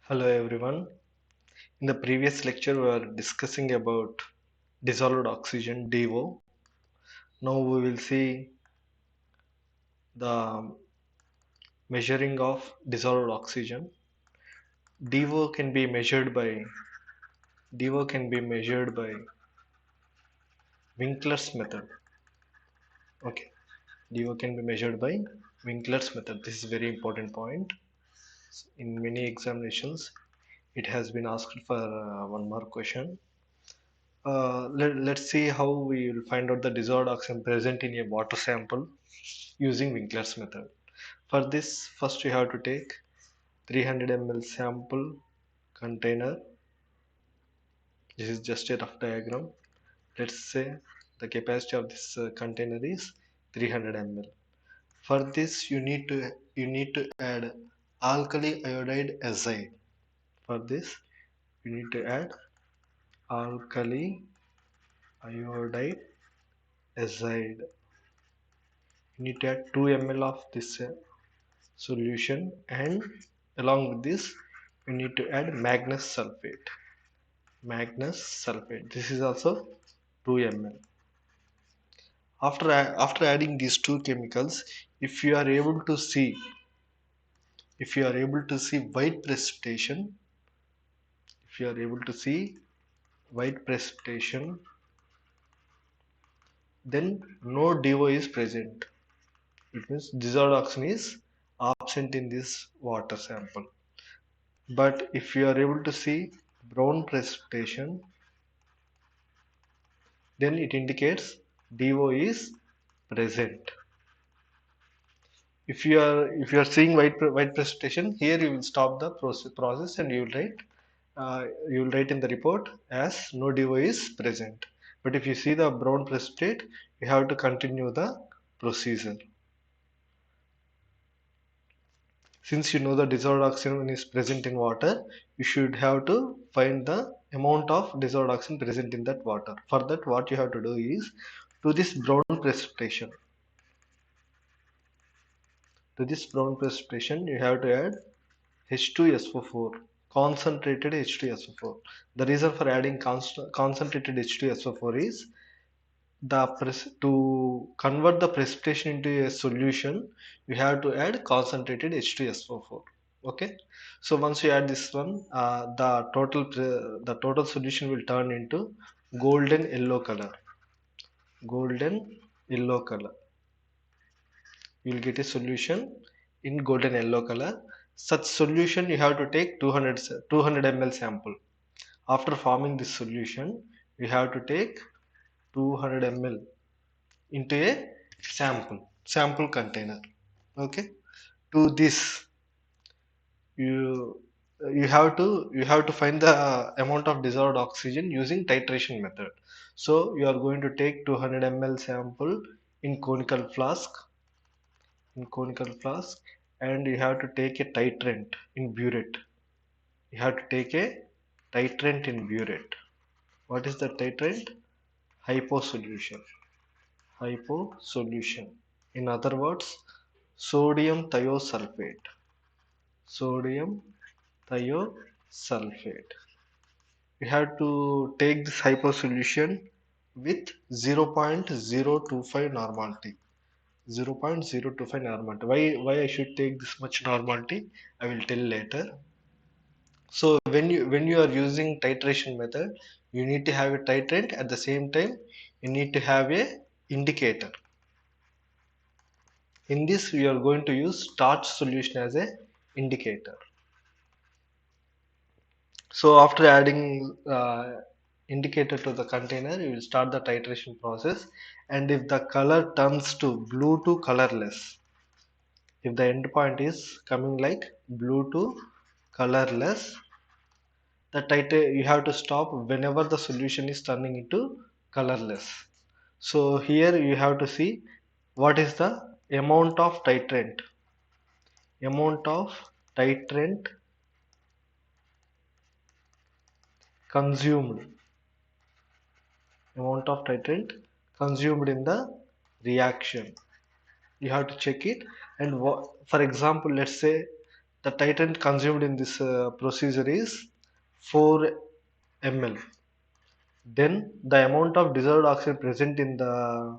Hello everyone. In the previous lecture, we were discussing about dissolved oxygen DO. Now we will see the measuring of dissolved oxygen. DO can be measured by DO can be measured by Winkler's method. Okay, DO can be measured by Winkler's method. This is a very important point. In many examinations, it has been asked for one more question. Let's see how we will find out the dissolved oxygen present in a water sample using Winkler's method. For this, first you have to take 300 ml sample container. This is just a rough diagram. Let's say the capacity of this container is 300 ml. For this, you need to add alkali iodide azide. For this, you need to add alkali iodide azide. You need to add 2 ml of this solution, and along with this you need to add magnus sulfate. This is also 2 ml. After adding these two chemicals, if you are able to see white precipitation, if you are able to see white precipitation, then no DO is present. It means dissolved oxygen is absent in this water sample. But if you are able to see brown precipitation, then it indicates DO is present. If you are seeing white precipitation, here you will stop the process and you will write in the report as no DO is present. But if you see the brown precipitate, you have to continue the procedure. Since you know the dissolved oxygen is present in water, you should have to find the amount of dissolved oxygen present in that water. For that, what you have to do is, to this brown precipitation, you have to add H2SO4, concentrated H2SO4. The reason for adding concentrated H2SO4 is to convert the precipitation into a solution, you have to add concentrated H2SO4. Okay, so once you add this one, the total solution will turn into golden yellow color. Golden yellow color. You will get a solution in golden yellow color. Such solution you have to take 200 ml sample. After forming this solution, you have to take 200 ml into a sample container. Okay, to this you you have to find the amount of dissolved oxygen using titration method. So you are going to take 200 ml sample in conical flask, and you have to take a titrant in burette. You have to take a titrant in burette. What is the titrant? Hypo solution. In other words, sodium thiosulfate. Sodium thiosulfate. You have to take this hypo solution with 0.025 normality. 0.025 normality. Why I should take this much normality, I will tell later. So when you are using titration method, you need to have a titrant. At the same time, you need to have a indicator. In this, we are going to use starch solution as a indicator. So after adding indicator to the container, you will start the titration process. And if the color turns to blue to colorless, if the endpoint is coming like blue to colorless, you have to stop whenever the solution is turning into colorless. So here you have to see what is the amount of titrant consumed consumed in the reaction. You have to check it. And for example, let's say The titrant consumed in this procedure is 4 ml. Then the amount of dissolved oxygen present in the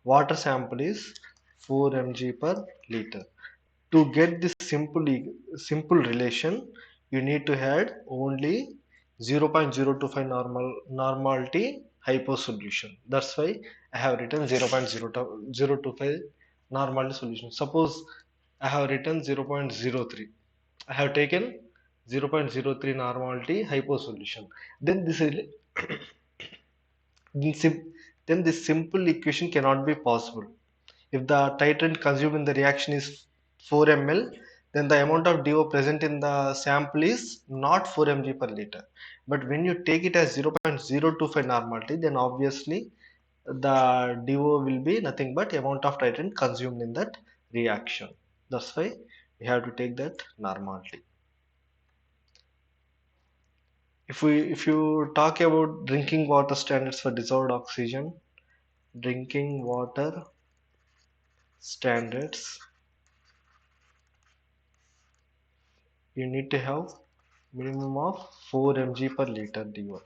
water sample is 4 mg per liter. To get this simple relation, you need to add only 0.025 normality hypo solution. That's why I have written 0.025 normality solution. Suppose I have written 0.03. I have taken 0.03 normality hypo solution. Then this is then then this simple equation cannot be possible. If the titrant consumed in the reaction is 4 ml, then the amount of DO present in the sample is not 4 mg per liter. But when you take it as 0.025 normality, then obviously the DO will be nothing but amount of titrant consumed in that reaction. That's why we have to take that normality. If you talk about drinking water standards for dissolved oxygen, drinking water standards, you need to have minimum of 4 mg per liter DO.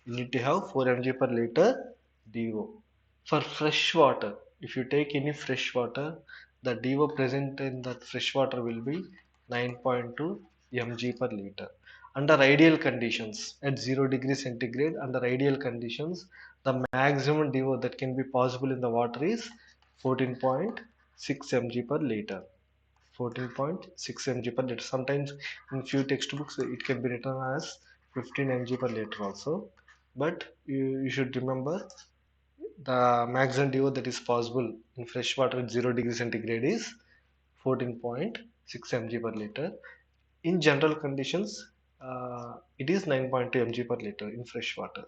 You need to have 4 mg per liter DO. For fresh water, if you take any fresh water, the DO present in that fresh water will be 9.2 mg per liter. Under ideal conditions, at 0 degrees centigrade, under ideal conditions, the maximum DO that can be possible in the water is 14.6 mg per liter. 14.6 mg per liter. Sometimes in few textbooks it can be written as 15 mg per liter also. But you should remember the maximum DO that is possible in fresh water at 0 degree centigrade is 14.6 mg per liter. In general conditions, it is 9.2 mg per liter in fresh water.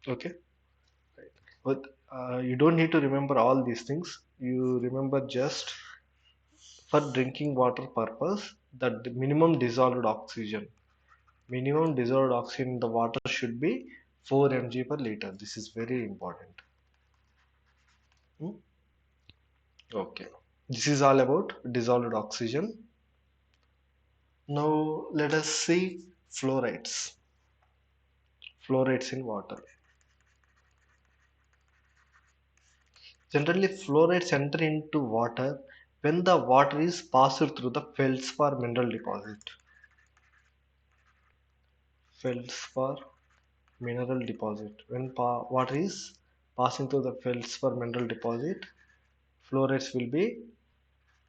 Okay, right. But you don't need to remember all these things. You remember just for drinking water purpose that the minimum dissolved oxygen in the water should be 4 mg per liter. This is very important. Hmm? Okay, this is all about dissolved oxygen. Now let us see fluorides. Fluorides in water. Generally, fluorides enter into water when the water is passed through the feldspar mineral deposit. Feldspar mineral deposit. When water is passing through the feldspar mineral deposit, fluorides will be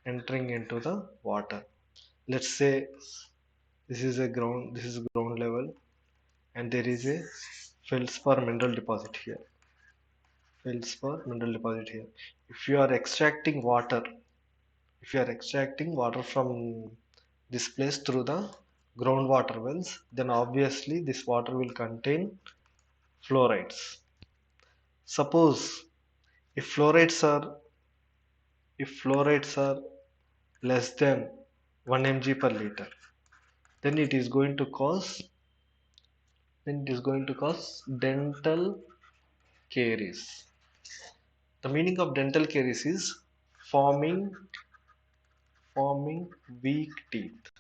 entering into the water. Let's say this is ground level, and there is a feldspar mineral deposit here. Feldspar mineral deposit here. If you are extracting water, if you are extracting water from this place through the groundwater wells, then obviously this water will contain fluorides. Suppose if fluorides are if fluorides are less than 1 mg per liter, then it is going to cause dental caries. The meaning of dental caries is forming forming weak teeth.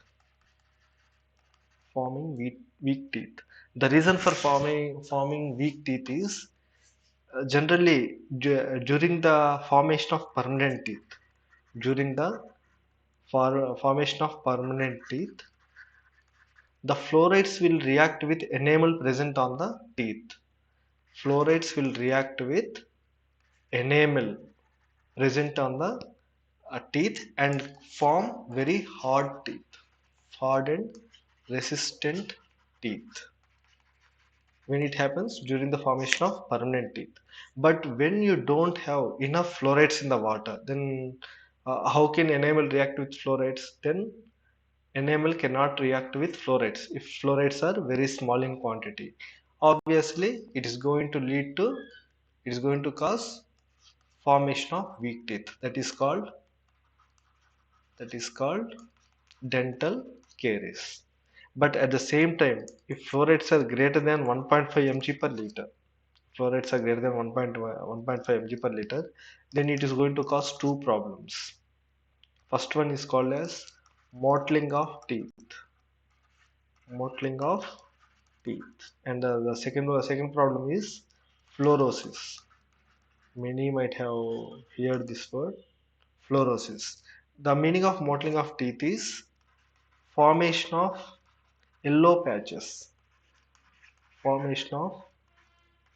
Weak teeth. The reason for forming weak teeth is generally during the formation of permanent teeth. During the formation of permanent teeth, the fluorides will react with enamel present on the teeth. Fluorides will react with enamel present on the teeth and form very hard and resistant teeth when it happens during the formation of permanent teeth. But when you don't have enough fluorides in the water, then how can enamel react with fluorides? Then enamel cannot react with fluorides if fluorides are very small in quantity. Obviously, it is going to cause formation of weak teeth. That is called dental caries. But at the same time, if fluorides are greater than 1.5 mg per liter, fluorides are greater than 1.5 mg per liter, then it is going to cause two problems. First one is called as mottling of teeth, mottling of teeth. And the second problem is fluorosis. Many might have heard this word, fluorosis. The meaning of mottling of teeth is formation of yellow patches, formation of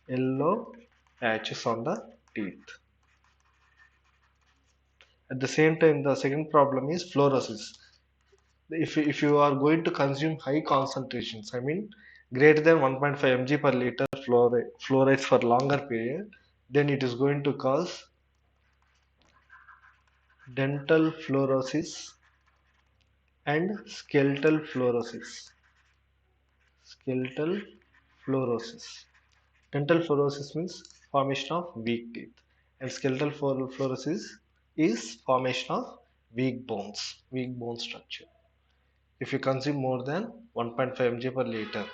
yellow patches on the teeth. At the same time, the second problem is fluorosis. If you are going to consume high concentrations, I mean greater than 1.5 mg per liter fluorides for longer period, then it is going to cause dental fluorosis and skeletal fluorosis. Skeletal fluorosis. Dental fluorosis means formation of weak teeth, and skeletal fluorosis is formation of weak bone structure. If you consume more than 1.5 mg per liter,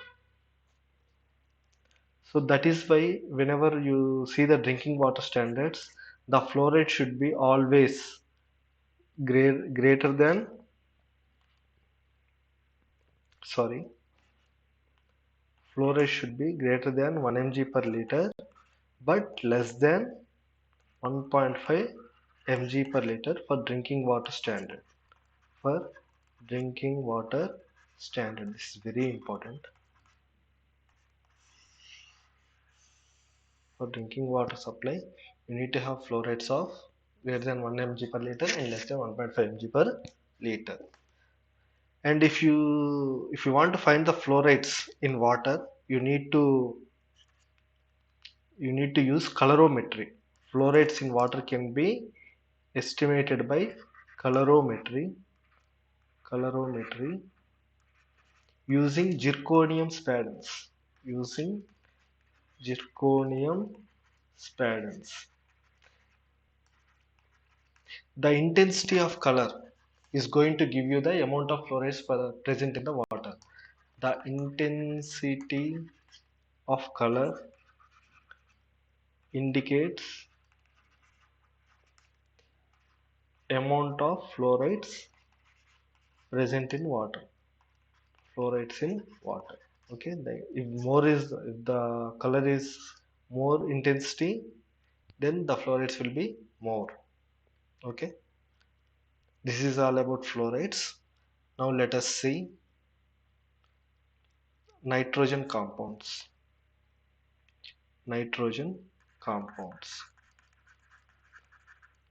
so that is why whenever you see the drinking water standards, the fluoride should be always greater than, sorry, fluoride should be greater than 1 mg per liter but less than 1.5 mg per liter for drinking water standard. For drinking water standard, this is very important. For drinking water supply, you need to have fluorides of greater than 1 mg per liter and less than 1.5 mg per liter. And if you want to find the fluorides in water, you need to use colorimetry. Fluorides in water can be estimated by colorimetry colorimetry using zirconium spadens. Using zirconium spadens. The intensity of color is going to give you the amount of fluorides present in the water. The intensity of color indicates amount of fluorides present in water. Fluorides in water. Okay, if the color is more intensity, then the fluorides will be more. Okay, this is all about fluorides. Now let us see nitrogen compounds. Nitrogen compounds.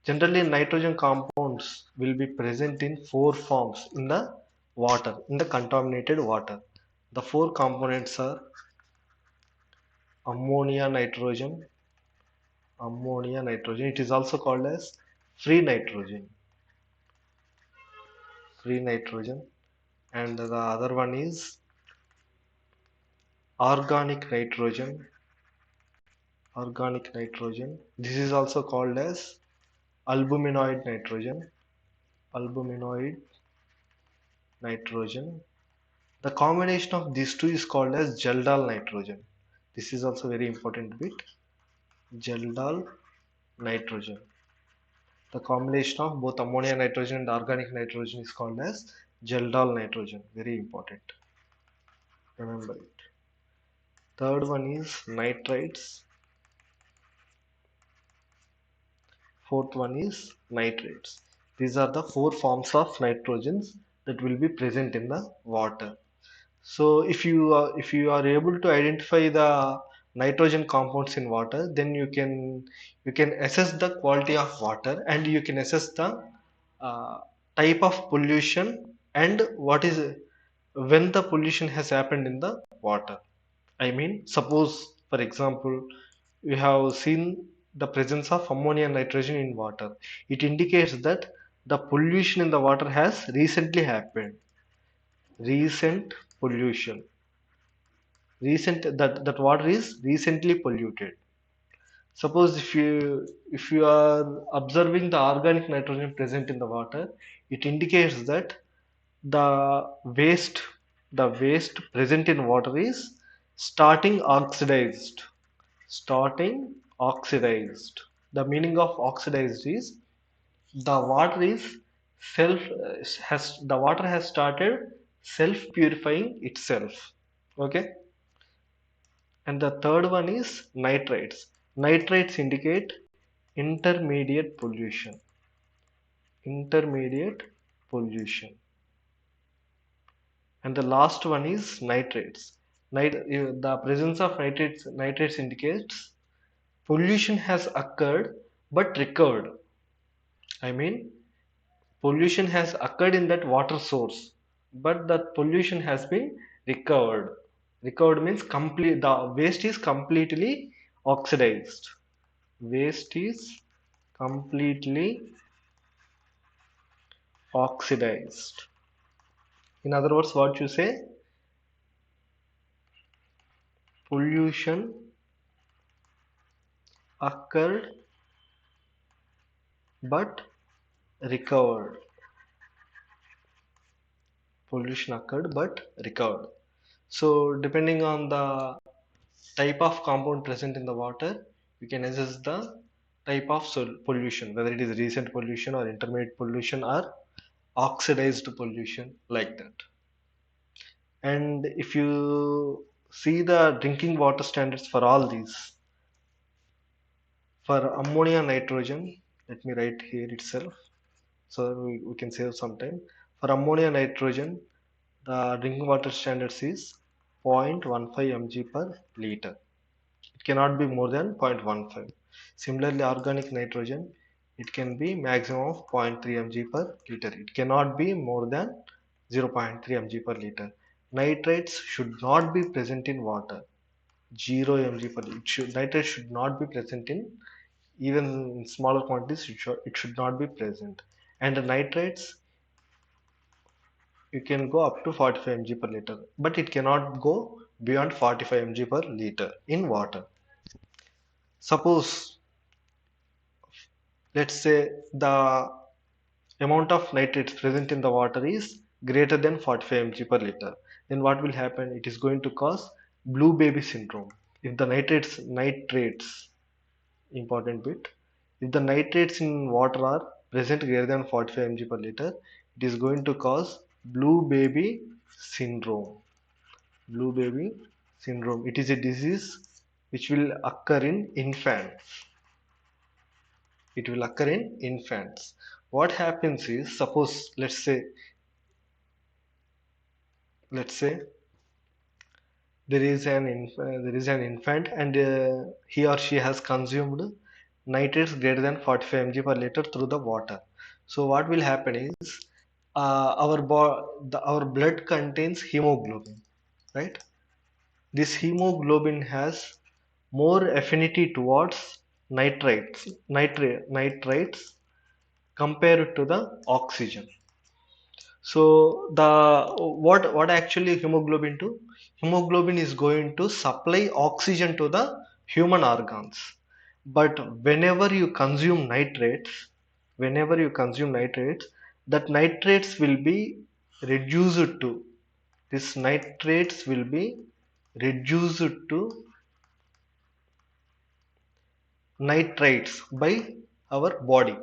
Generally, nitrogen compounds will be present in four forms in the water, in the contaminated water. The four components are ammonia nitrogen, ammonia nitrogen. It is also called as free nitrogen, free nitrogen. And the other one is organic nitrogen, organic nitrogen. This is also called as albuminoid nitrogen, albuminoid nitrogen. The combination of these two is called as Geldal nitrogen. This is also very important bit. Geldal nitrogen. The combination of both ammonia nitrogen and organic nitrogen is called as Geldal nitrogen. Very important. Remember it. Third one is nitrites. Fourth one is nitrates. These are the four forms of nitrogens that will be present in the water. So if you are able to identify the nitrogen compounds in water, then you can assess the quality of water, and you can assess the uh, type of pollution and what is when the pollution has happened in the water. I mean, suppose for example, we have seen the presence of ammonia and nitrogen in water. It indicates that the pollution in the water has recently happened. Recent pollution. That water is recently polluted. Suppose if you are observing the organic nitrogen present in the water, it indicates that the waste the waste present in water is starting oxidized. Starting oxidized. The meaning of oxidized is the water is the water has started self purifying itself. Okay. And the third one is nitrates. Nitrates indicate intermediate pollution. Intermediate pollution. And the last one is nitrates. The presence of nitrates indicates pollution has occurred but recovered. I mean, pollution has occurred in that water source, but that pollution has been recovered. Recovered means complete. The waste is completely oxidized. Waste is completely oxidized. In other words, what you say? Pollution occurred but recovered. Pollution occurred but recovered. So, depending on the type of compound present in the water, you can assess the type of pollution, whether it is recent pollution or intermediate pollution or oxidized pollution, like that. And if you see the drinking water standards for all these, for ammonia nitrogen, let me write here itself so that we can save some time. For ammonia nitrogen, the drinking water standards is 0.15 mg per liter. It cannot be more than 0.15. Similarly, organic nitrogen, it can be maximum of 0.3 mg per liter. It cannot be more than 0.3 mg per liter. Nitrates should not be present in water. 0 mg per liter. Nitrates should not be present in, even in smaller quantities. It should not be present. And the nitrates, you can go up to 45 mg per liter, but it cannot go beyond 45 mg per liter in water. Suppose, let's say the amount of nitrates present in the water is greater than 45 mg per liter, then what will happen? It is going to cause blue baby syndrome. If the nitrates, important bit, if the nitrates in water are present greater than 45 mg per liter, it is going to cause blue baby syndrome. Blue baby syndrome. It is a disease which will occur in infants. It will occur in infants. What happens is, suppose, let's say there is an infant, and he or she has consumed nitrates greater than 45 mg per liter through the water. So what will happen is, our blood contains hemoglobin, right? This hemoglobin has more affinity towards nitrates compared to the oxygen. So what actually hemoglobin do? Hemoglobin is going to supply oxygen to the human organs. But whenever you consume nitrates, that nitrates will be reduced to this nitrates will be reduced to nitrites by our body.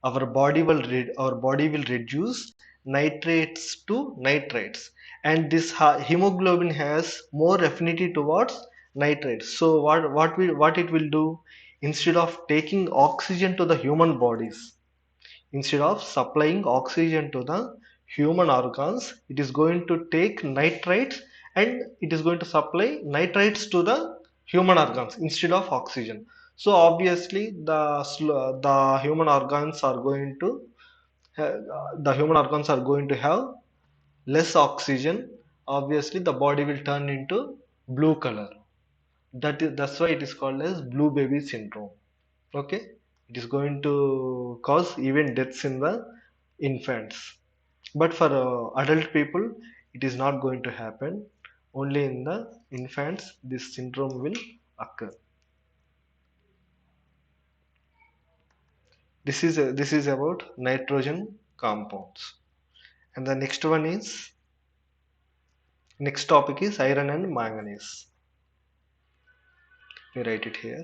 Our body will reduce nitrates to nitrites, and this hemoglobin has more affinity towards nitrates. So what it will do, instead of taking oxygen to the human bodies, instead of supplying oxygen to the human organs, it is going to take nitrates, and it is going to supply nitrates to the human organs instead of oxygen. So obviously the human organs are going to have less oxygen. Obviously the body will turn into blue color. That's why it is called as blue baby syndrome. Okay. It is going to cause even deaths in the infants, but for adult people it is not going to happen. Only in the infants this syndrome will occur. This is about nitrogen compounds. And the next topic is iron and manganese. Let me write it here.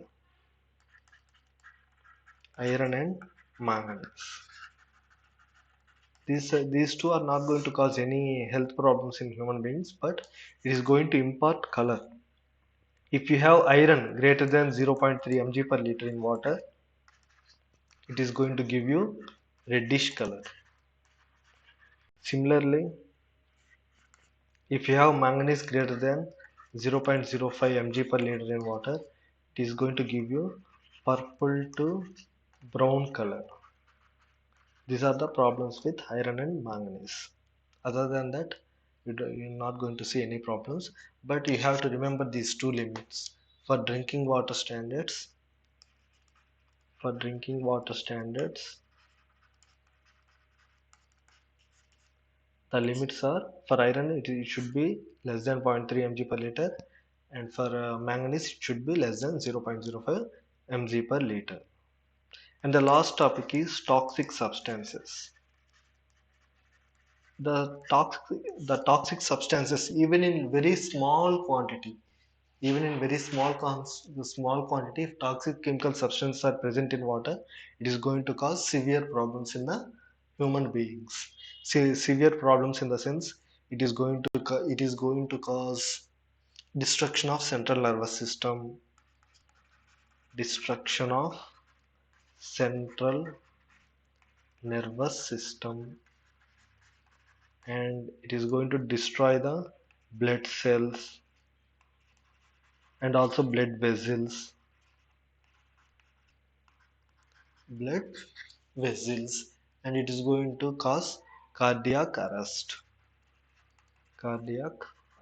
Iron and manganese. These two are not going to cause any health problems in human beings, but it is going to impart color. If you have iron greater than 0.3 mg per liter in water, it is going to give you reddish color. Similarly, if you have manganese greater than 0.05 mg per liter in water, it is going to give you purple to brown color. These are the problems with iron and manganese. Other than that, you're not going to see any problems, but you have to remember these two limits. For drinking water standards, for drinking water standards, the limits are for iron it should be less than 0.3 mg per liter, and for manganese it should be less than 0.05 mg per liter. And the last topic is toxic substances. The toxic substances, even in very small quantity, even in very small quantity, if toxic chemical substances are present in water, it is going to cause severe problems in the human beings. Severe problems in the sense it is going to cause destruction of central nervous system, destruction of central nervous system, and it is going to destroy the blood cells and also blood vessels, and it is going to cause cardiac arrest. Cardiac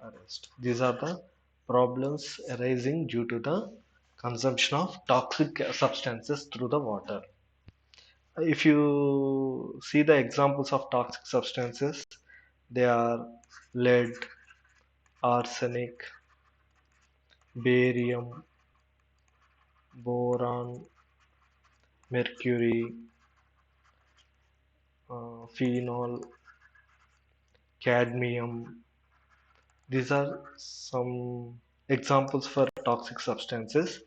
arrest. These are the problems arising due to the consumption of toxic substances through the water. If you see the examples of toxic substances, they are lead, arsenic, barium, boron, mercury, phenol, cadmium. These are some examples for toxic substances.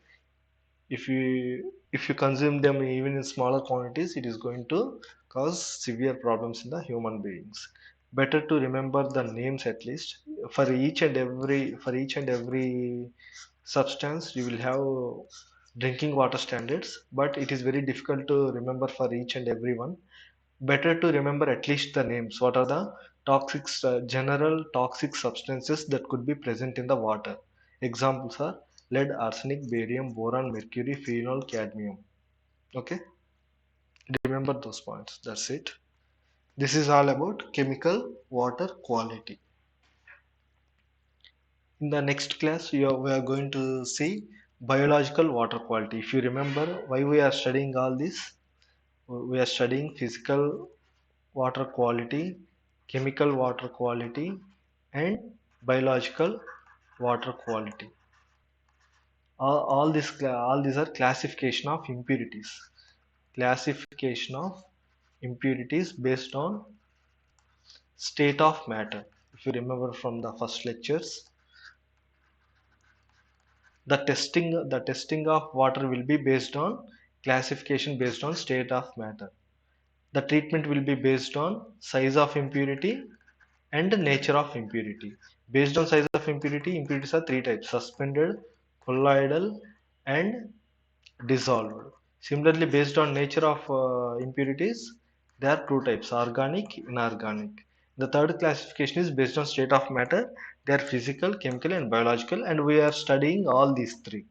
If you consume them even in smaller quantities, it is going to cause severe problems in the human beings. Better to remember the names at least. For each and every substance, you will have drinking water standards, but it is very difficult to remember for each and every one. Better to remember at least the names. What are the general toxic substances that could be present in the water? Examples are lead, arsenic, barium, boron, mercury, phenol, cadmium. Okay, remember those points. That's it. This is all about chemical water quality. In the next class, we are going to see biological water quality. If you remember why we are studying all this, we are studying physical water quality, chemical water quality, and biological water quality. All these are classification of impurities. Classification of impurities based on state of matter. If you remember from the first lectures, the testing of water will be based on classification based on state of matter. The treatment will be based on size of impurity and nature of impurity. Based on size of impurity, impurities are three types: suspended, colloidal, and dissolved. Similarly, based on nature of impurities, there are two types: organic, inorganic. The third classification is based on state of matter. They are physical, chemical, and biological, and we are studying all these three.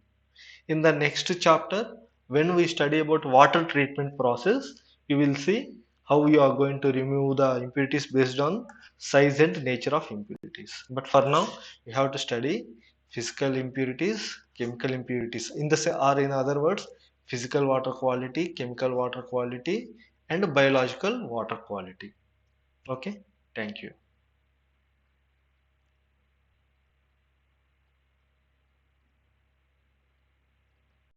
In the next chapter, when we study about water treatment process, you will see how you are going to remove the impurities based on size and nature of impurities. But for now, you have to study physical impurities, chemical impurities. In other words, physical water quality, chemical water quality, and biological water quality. Okay, thank you.